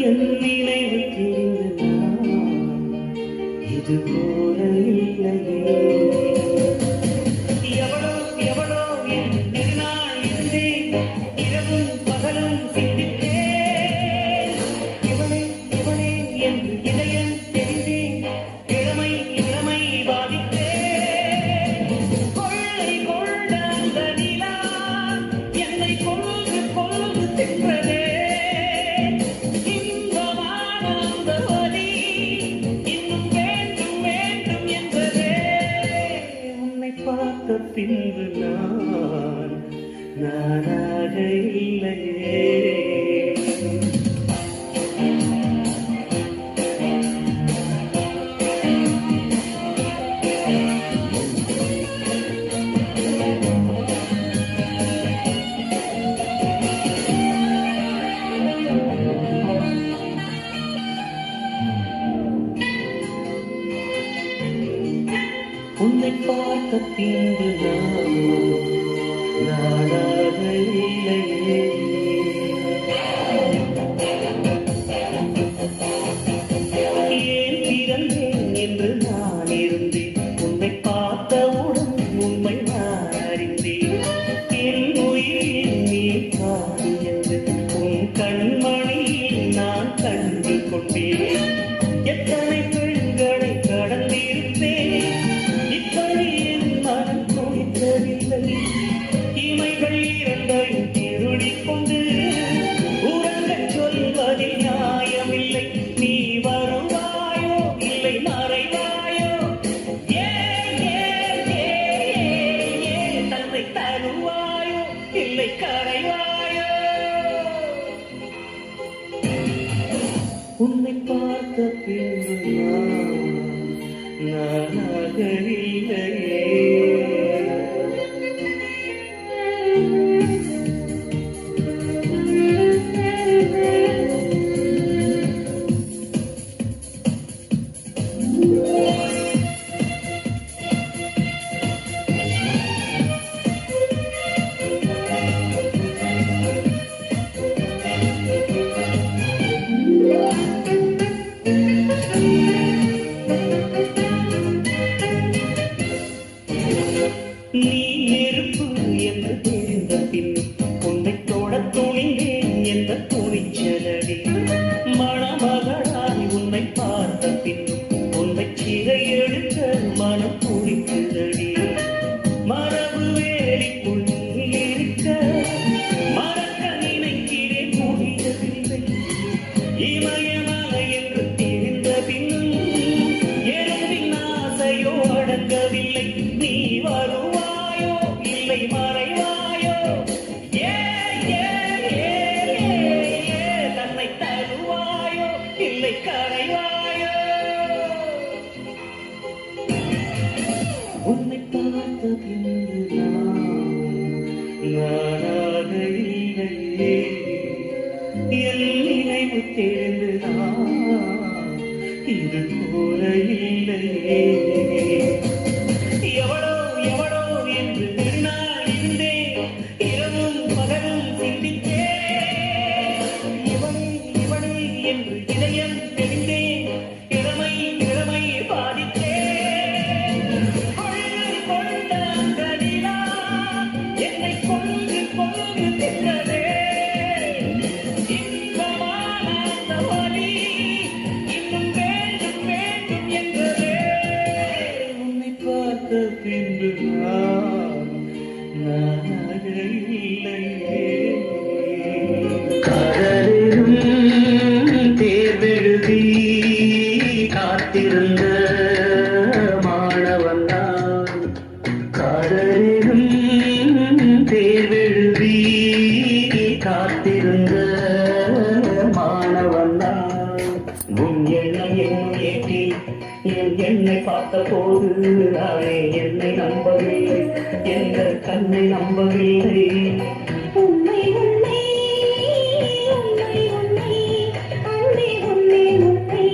என் நினைவு தெரிந்த இது போல இல்லையே. எவளோ எவளோ என் நெடுநாள் இருந்தேன், இரவும் பகலும் சிந்தித்தேன். இவளே இவளே என்று இதயம் தெரிந்தேன், இளமை இளமை பாதித்தேன். கொள்ளை கொண்ட அந்த நிலா என்னை கொன்று கொன்று தின்றதே. இன்பமான அந்த வலி இன்னும் வேண்டும் வேண்டும் என்பதே. உன்னை பார்த்த பின்பு நானாக இல்லையே. உன்னை பார்த்த பின்பு நானாக இல்லையே. ஏன் பிறந்தேன் என்று நான் இருந்தேன், உன்னை பார்த்தவுடன் உண்மை நான் அறிந்தேன். என் உயிரில் நீ பாதி என்று உன் கண்மணியில் நான் கண்டு கொண்டேன். எத்தனை பெண்களை கடந்திருப்பேன், இப்படி என் மனம் துடித்ததில்லை. இமைகள் இரண்டையும் திருடிக் கொண்டு உறங்கச் சொல்வதில் நியாயமில்லை. நீ வருவாயோ இல்லை மறைவாயோ, தன்னை தருவாயோ இல்லை கரைவாயோ. உன்னை பார்த்த பின்பு நானாக இல்லையே. நீ நெருப்பு என்று தெரிந்த பின் உன்னை தொட துணிந்தேன் என்ற துணிச்சலடி. மணமகளாய் உன்னை பார்த்த பின் உன்னை சிறை எடுக்க மனம் துடிக்குதடி. மரபு வேலிக்குள் இருக்க மறக்க நினைக்கிறேன், முடியவில்லை. இமயமலை என்று தெரிந்த பின்னும் எறும்பின் ஆசையோ அடங்கவில்லை. நீ வருவாயோ இல்லை மறைவாயோ, தன்னை தருவாயோ இல்லை கரைவாயோ. உன்னை பார்த்த பின்பு நானாக இல்லையே. என் நினைவு தெரிந்து இது போல இல்லையே. எவளோ எவளோ என்று நெடுநாள் இருந்தேன், இரவும் பகலும் சிந்தித்தேன். இவளே இவளே என்று இதயம் தெரிந்தேன், இளமை இளமை பாதித்தேன். கொள்ளை கொண்ட அந்த நிலா என்னை கொன்று கொன்று தின்றதே. இன்பமான அந்த வலி இன்னும் வேண்டும் வேண்டும் என்பதே. உன்னை பார்த்த பின்பு நானாக இல்லையே. காதலிலும் தேர்வெழுதி காத்திருந்த மாணவன் நான். காதலிலும் தேர்வெழுதி காத்திருந்த மாணவன் நான். உன் எண்ணம் என் ஏற்றி என் என்னை பார்த்த போது நானே என்னை நம்பவில்லை, எங்கள் கண்ணை நம்பவில்லை. உண்மை உண்மை உண்மை உண்மை அன்பே உண்மை உண்மை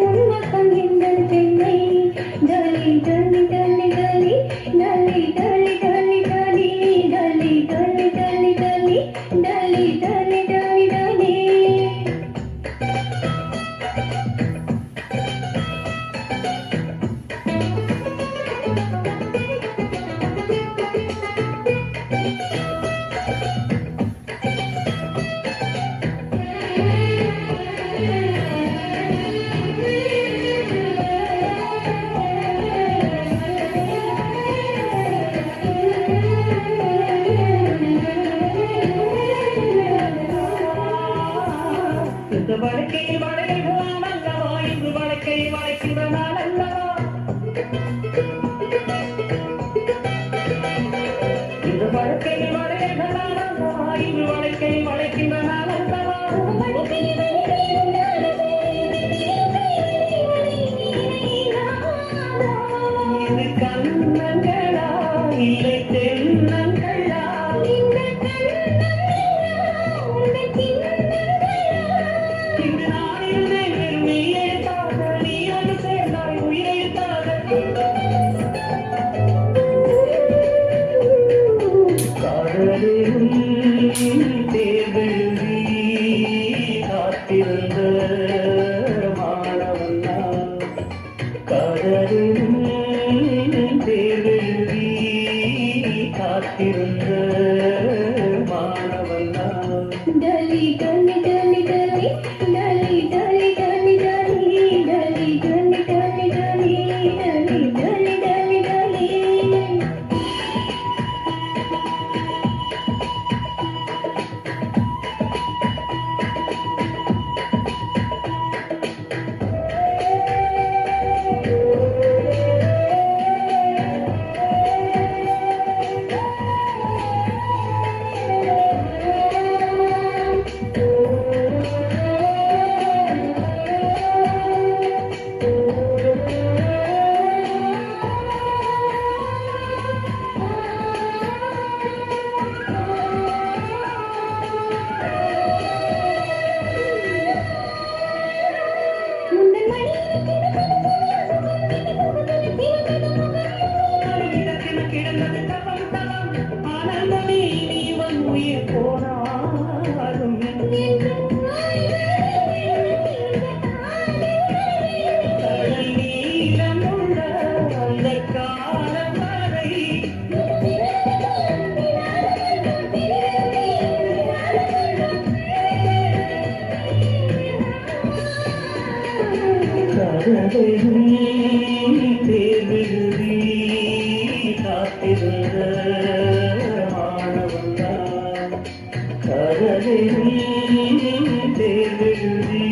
உண்மை கண்கின்ற பெண்ணை. டலி டலி டலி டலி டலி டலி டலி டலி டலி டலி டலி டலி டலி டலி டலி டலி. வழக்கையில் வளையலாம் அல்லவா இன்று வழக்கையில் வளைக்கின்ற நாள் அல்லவா இந்த வழக்கையில் வளையலாம் அல்லவா இன்று வழக்கையில் வளைக்கின்ற நாள் அல்லவா இது கண்ணங்களா இல்லை தென்னங்களா இன்று நான் இருந்தேன் வெறும் நீ எழுத்தாக நீ வந்து சேர்ந்தாய் உயிரை எழுத்தாக காதலும் தேர்வெழுதி காத்திருந்த மாணவன் நான் காதலும் தேர்வெழுதி காத்திருந்த மாணவன் நான் डली डली डली डली डली डली डली डली डली डली डली डली डली डली डली கிடந்தது தவம் தவம் ஆனந்தமே நீவன் உயிர் போனாலும் கடல் நீளம் உள்ள அந்த காலம் வரை கடலும் தேர்வெழுதி காத்திருந்த மாணவன் நான் கடலும் தேர்வெழுதி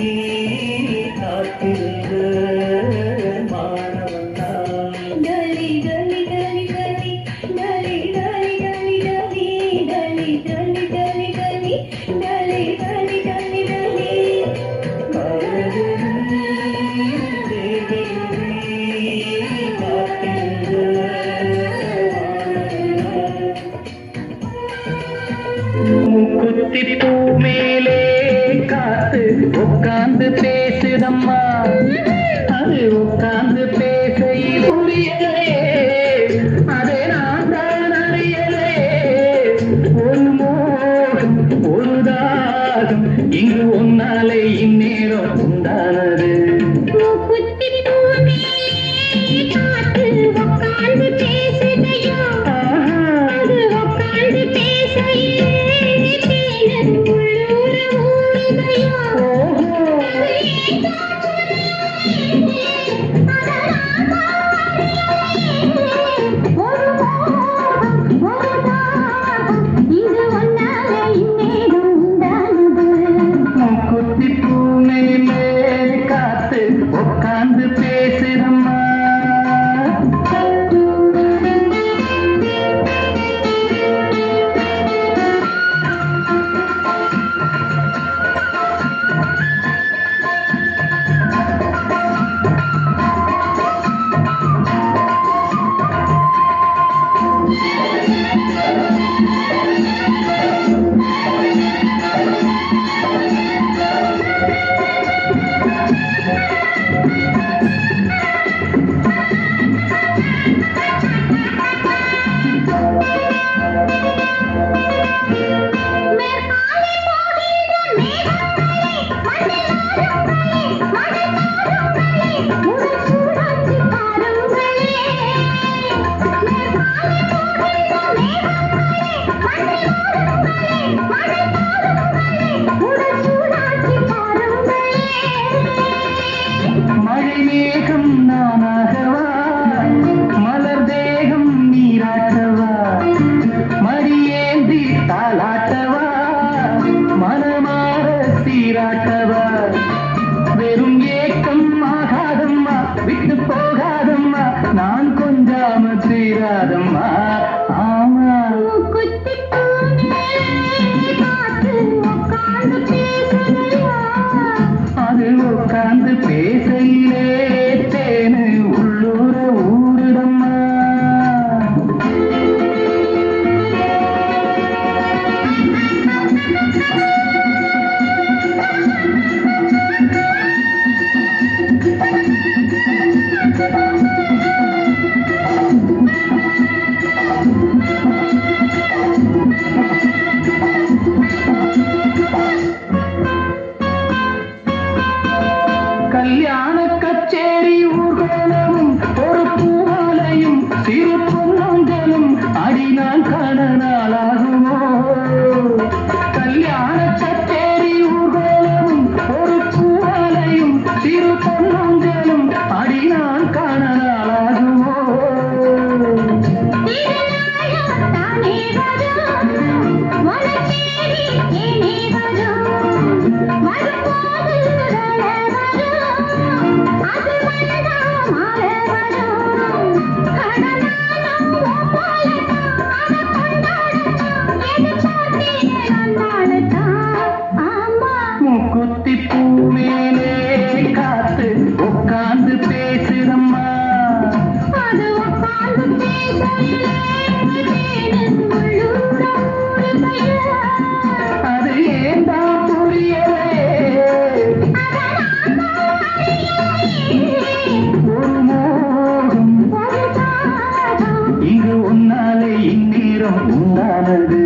காத்திருந்த மாணவன் நான் डली डली डली डली डली डली डली डली डली डली डली डली डली डली डली கடலும் தேர்வெழுதி காத்திருந்த முக்குத்தி பூ மேலே காத்து உட்கார்ந்து பேசுதம்மா அது உட்கார்ந்து பேசையில் புரியலே அதை நான் தான் அறியலே ஒரு மோகம் ஒரு தாகம் இங்கு ஒன்னாலே இந்நேரம் உண்டானது மூக்குத்தி பூவே காத்து உட்கார்ந்து பேசுதையோ அது உட்கார்ந்து பேசையே தேனன் உள்ளூர ஊறுதையோ இது ஒன்னாலே இந்நேரம் உண்டானது முக்குத்தி பூ மேலே காத்து உட்கார்ந்து பேசுதம்மா உன்னாலே இந்நேரம் உண்டானது